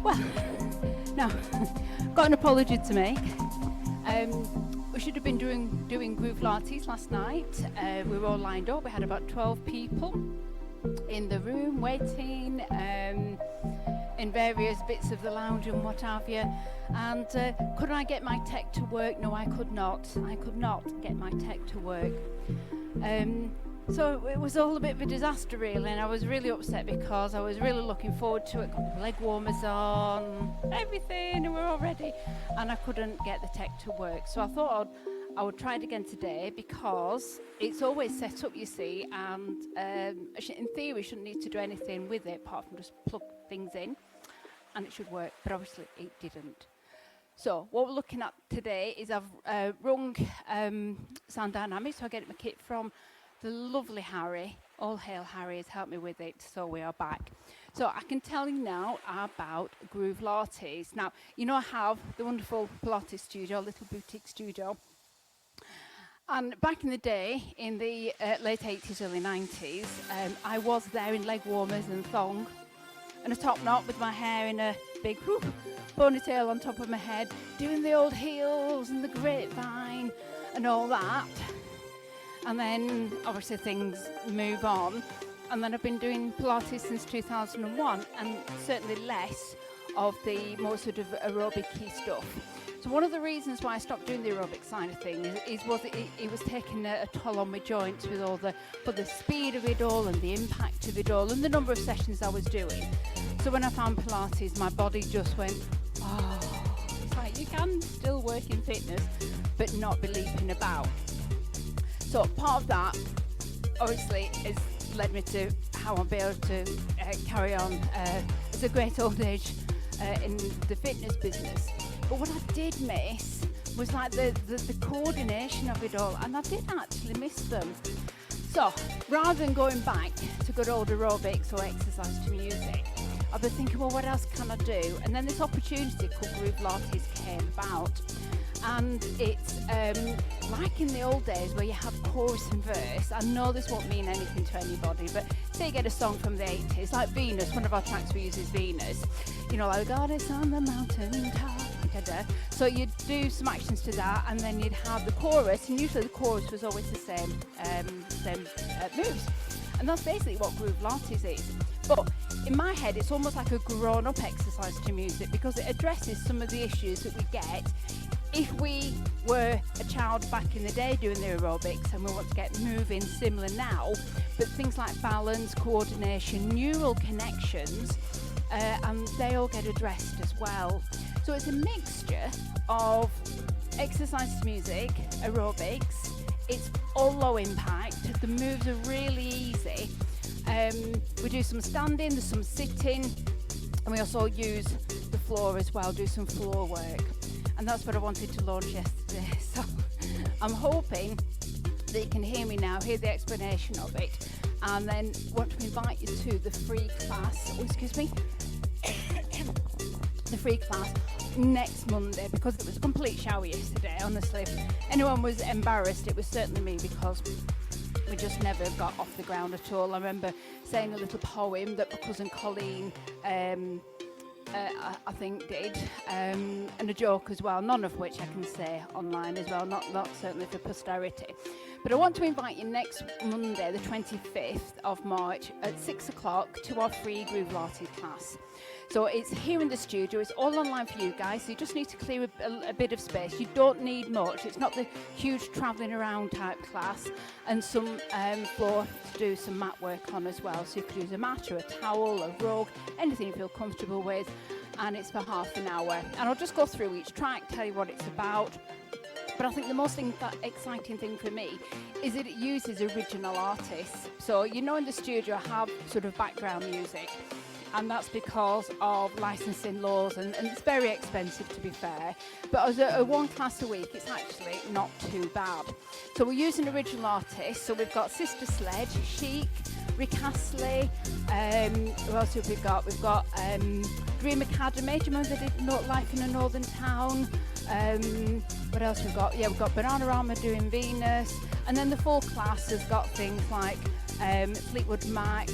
Well, no, got an apology to make. We should have been doing Groovelates last night. We were all lined up. We had about 12 people in the room waiting in various bits of the lounge and what have you. And could I get my tech to work? No, I could not. I could not get my tech to work. So it was all a bit of a disaster really, and I was really upset because I was really looking forward to it. Got the leg warmers on, everything, and we're all ready, and I couldn't get the tech to work. So I thought I would try it again today because it's always set up, you see, and in theory we shouldn't need to do anything with it apart from just plug things in, and it should work, but obviously it didn't. So what we're looking at today is I've rung Sound Dynamics, so I get my kit from the lovely Harry. All hail Harry has helped me with it, so we are back. So I can tell you now about Groovelates. Now, you know I have the wonderful Pilates studio, little boutique studio. And back in the day, in the late 80s, early 90s, I was there in leg warmers and thong and a top knot with my hair in a big ponytail on top of my head, doing the old heels and the grapevine and all that. And then obviously things move on, and then I've been doing Pilates since 2001, and certainly less of the more sort of aerobic-y stuff. So one of the reasons why I stopped doing the aerobic side of things was it was taking a toll on my joints with all the speed of it all and the impact of it all and the number of sessions I was doing. So when I found Pilates, my body just went, oh, it's like you can still work in fitness but not be leaping about. So part of that, obviously, has led me to how I'll be able to carry on as a great old age in the fitness business. But what I did miss was like the coordination of it all, and I did actually miss them. So rather than going back to good old aerobics or exercise to music, I've been thinking, well, what else can I do? And then this opportunity called Groovelates came about. And it's like in the old days where you have chorus and verse. I know this won't mean anything to anybody, but say you get a song from the 80s, like Venus, one of our tracks we use is Venus. You know, like Goddess on the mountain top. So you'd do some actions to that, and then you'd have the chorus, and usually the chorus was always the same moves. And that's basically what Groovelates is. But in my head, it's almost like a grown-up exercise to music because it addresses some of the issues that we get if we were a child back in the day doing the aerobics and we want to get moving similar now, but things like balance, coordination, neural connections, and they all get addressed as well. So it's a mixture of exercise to music, aerobics. It's all low impact. The moves are really easy. We do some standing, there's some sitting, and we also use the floor as well, do some floor work. And that's what I wanted to launch yesterday. So I'm hoping that you can hear me now, hear the explanation of it, and then want to invite you to the free class, the free class next Monday, because it was a complete shower yesterday, honestly. If anyone was embarrassed, it was certainly me, because we just never got off the ground at all. I remember saying a little poem that my cousin Colleen I think did, and a joke as well, none of which I can say online as well, not certainly for posterity. But I want to invite you next Monday, the 25th of March at 6 o'clock to our free Groovelates class. So it's here in the studio, it's all online for you guys, so you just need to clear a bit of space. You don't need much, it's not the huge travelling around type class, and some floor to do some mat work on as well. So you could use a mat or a towel, a rug, anything you feel comfortable with, and it's for half an hour. And I'll just go through each track, tell you what it's about. But I think the most exciting thing for me is that it uses original artists. So you know in the studio I have sort of background music, and that's because of licensing laws, and it's very expensive to be fair. But as a one class a week, it's actually not too bad. So we're using original artists. So we've got Sister Sledge, Chic, Rick Astley, who else have we got? We've got Dream Academy, do you remember they did Life in a Northern Town? What else we've got? Yeah, we've got Bananarama doing Venus, and then the full class has got things like Fleetwood Mac,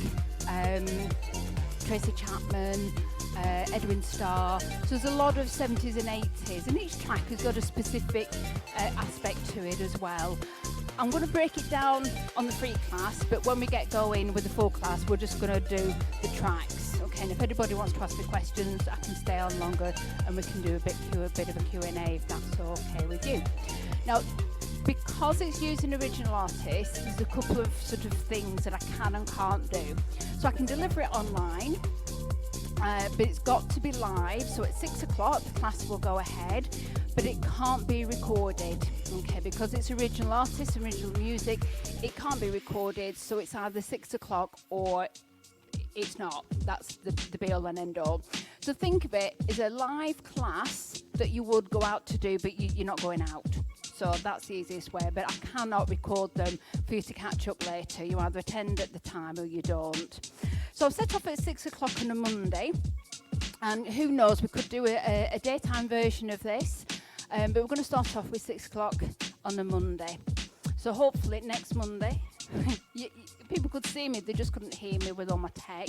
Tracy Chapman, Edwin Starr. So there's a lot of 70s and 80s, and each track has got a specific aspect to it as well. I'm going to break it down on the free class, but when we get going with the full class, we're just going to do the tracks. Okay, and if anybody wants to ask me questions, I can stay on longer and we can do a bit of a Q&A if that's okay with you. Now, because it's using original artists, there's a couple of sort of things that I can and can't do. So I can deliver it online, but it's got to be live. So at 6 o'clock, the class will go ahead, but it can't be recorded. Okay, because it's original artists, original music, it can't be recorded. So it's either 6 o'clock or it's not. That's the be all and end all. So think of it as a live class that you would go out to do, but you're not going out. So that's the easiest way, but I cannot record them for you to catch up later. You either attend at the time or you don't. So I've set off at 6 o'clock on a Monday, and who knows, we could do a daytime version of this, but we're going to start off with 6 o'clock on a Monday. So hopefully next Monday, people could see me, they just couldn't hear me with all my tech.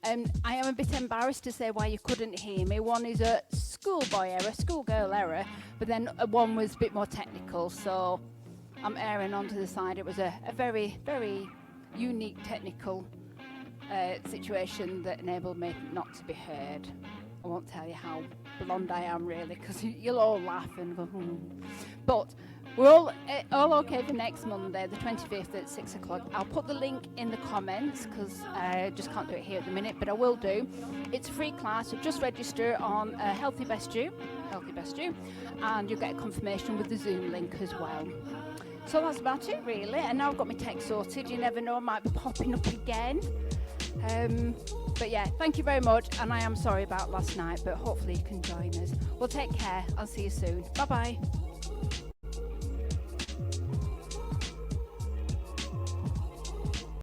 I am a bit embarrassed to say why you couldn't hear me. One is a schoolboy error, schoolgirl error, but then one was a bit more technical, so I'm erring onto the side. It was a very, very unique technical situation that enabled me not to be heard. I won't tell you how blonde I am really, because you'll all laugh and go, But we're all okay for next Monday, the 25th at 6 o'clock. I'll put the link in the comments because I just can't do it here at the minute, but I will do. It's a free class, so just register on Healthy Best You, and you'll get a confirmation with the Zoom link as well. So that's about it really, and now I've got my tech sorted. You never know, I might be popping up again. But yeah, thank you very much, and I am sorry about last night, but hopefully you can join us. Well, take care. I'll see you soon. Bye bye.